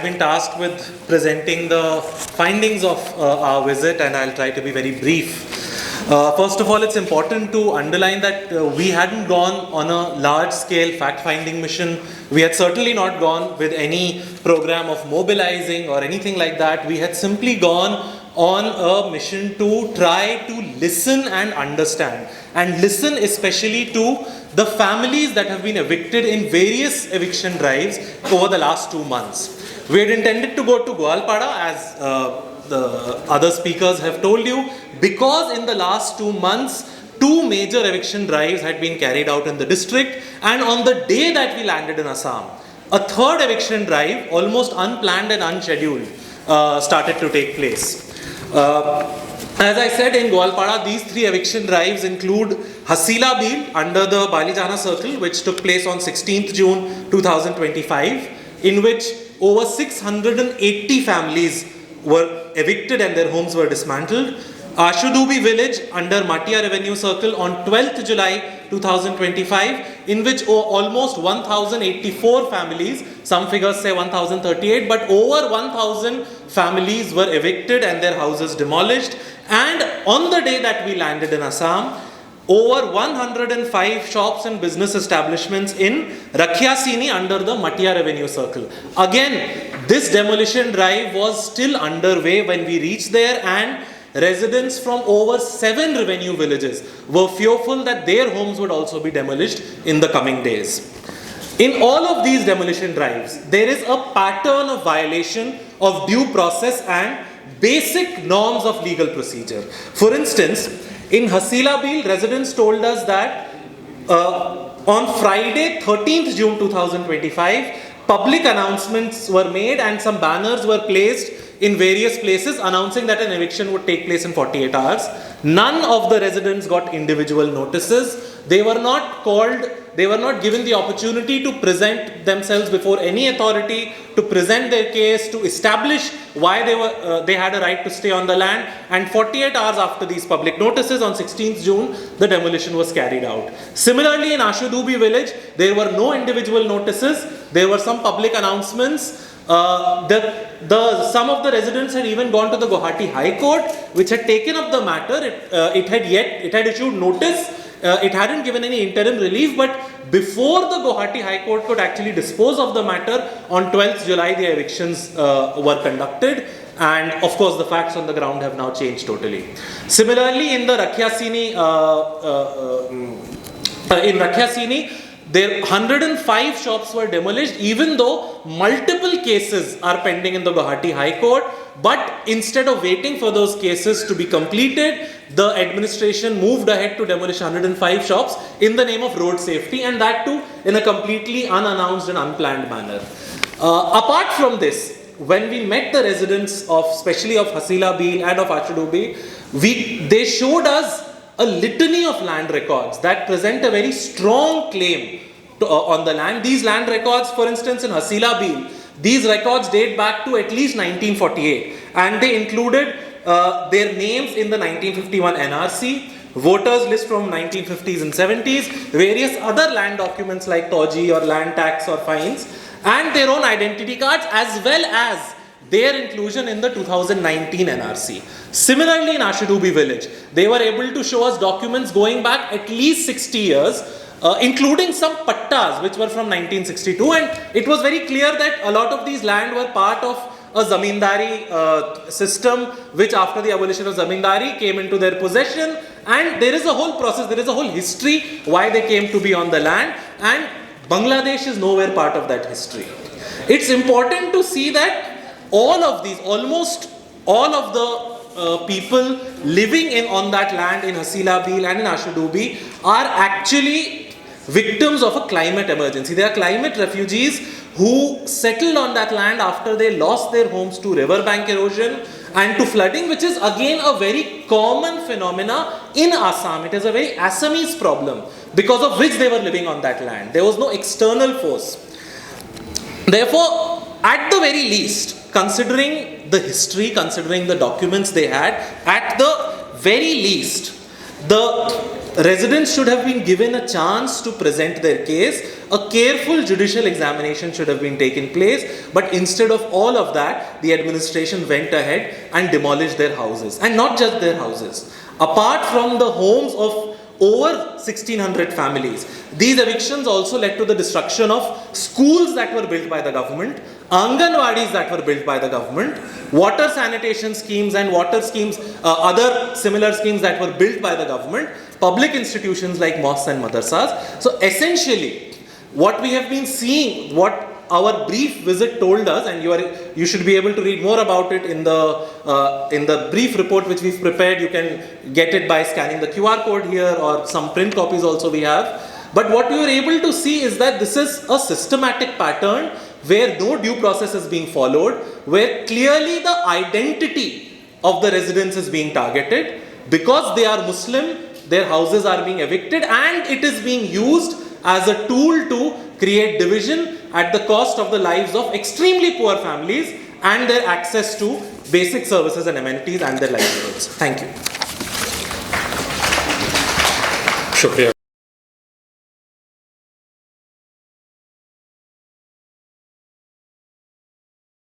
been tasked with presenting the findings of our visit, and I'll try to be very brief. First of all, it's important to underline that we hadn't gone on a large-scale fact-finding mission. We had certainly not gone with any program of mobilizing or anything like that. We had simply gone on a mission to try to listen and understand, and listen especially to the families that have been evicted in various eviction drives over the last 2 months. We had intended to go to Gwalpada, as the other speakers have told you, because in the last 2 months, 2 major eviction drives had been carried out in the district, and on the day that we landed in Assam, a third eviction drive, almost unplanned and unscheduled, started to take place. As I said, in Gwalpada, these 3 eviction drives include Hasila Bil under the Balijana Circle, which took place on 16th June 2025, in which over 680 families were evicted and their homes were dismantled. Ashudubi village under Matia Revenue Circle on 12th July 2025, in which almost 1,084 families, some figures say 1,038, but over 1,000 families were evicted and their houses demolished. And on the day that we landed in Assam, over 105 shops and business establishments in Rakhyasini under the Matia Revenue Circle. Again, this demolition drive was still underway when we reached there, and residents from over 7 revenue villages were fearful that their homes would also be demolished in the coming days. In all of these demolition drives, there is a pattern of violation of due process and basic norms of legal procedure. For instance, in Hasila Bil, residents told us that on Friday, 13th June 2025, public announcements were made and some banners were placed in various places announcing that an eviction would take place in 48 hours. None of the residents got individual notices. They were not called, they were not given the opportunity to present themselves before any authority, to present their case, to establish why they had a right to stay on the land. And 48 hours after these public notices, on 16th June, the demolition was carried out. Similarly, in Ashudubi village, there were no individual notices. There were some public announcements. Some of the residents had even gone to the Guwahati High Court, which had taken up the matter. It had issued notice. It hadn't given any interim relief, but before the Guwahati High Court could actually dispose of the matter, on 12th July the evictions were conducted, and of course the facts on the ground have now changed totally. Similarly, in the Rakhyasini, there 105 shops were demolished, even though multiple cases are pending in the Guwahati High Court. But instead of waiting for those cases to be completed, the administration moved ahead to demolish 105 shops in the name of road safety, and that too in a completely unannounced and unplanned manner. Apart from this, when we met the residents of, especially of Hasila Bil and of Ashudubi, they showed us a litany of land records that present a very strong claim on the land. These land records, for instance, in Hasila Bil, these records date back to at least 1948, and they included their names in the 1951 NRC, voters list from 1950s and 70s, various other land documents like Toji or land tax or fines, and their own identity cards, as well as their inclusion in the 2019 NRC. Similarly, in Ashudubi village, they were able to show us documents going back at least 60 years, including some pattas which were from 1962, and it was very clear that a lot of these land were part of a zamindari system, which after the abolition of zamindari came into their possession, and there is a whole process, there is a whole history why they came to be on the land, and Bangladesh is nowhere part of that history. It's important to see that all of these, almost all of the people living on that land in Hasila Bil and in Ashudubi are actually victims of a climate emergency. They are climate refugees who settled on that land after they lost their homes to riverbank erosion and to flooding, which is again a very common phenomena in Assam. It is a very Assamese problem because of which they were living on that land. There was no external force. Therefore, at the very least, considering the history, considering the documents they had, at the very least, the Residents should have been given a chance to present their case. A careful judicial examination should have been taken place, but instead of all of that, the administration went ahead and demolished their houses. And not just their houses. Apart from the homes of over 1600 families, these evictions also led to the destruction of schools that were built by the government, Anganwadis that were built by the government, water sanitation schemes and water schemes, other similar schemes that were built by the government, public institutions like mosques and madrasas. So essentially, what we have been seeing, what our brief visit told us, and you should be able to read more about it in the brief report which we've prepared. You can get it by scanning the QR code here, or some print copies also we have. But what you are able to see is that this is a systematic pattern where no due process is being followed, where clearly the identity of the residents is being targeted. Because they are Muslim, their houses are being evicted, and it is being used as a tool to create division at the cost of the lives of extremely poor families and their access to basic services and amenities and their livelihoods. Thank you. Shukriya.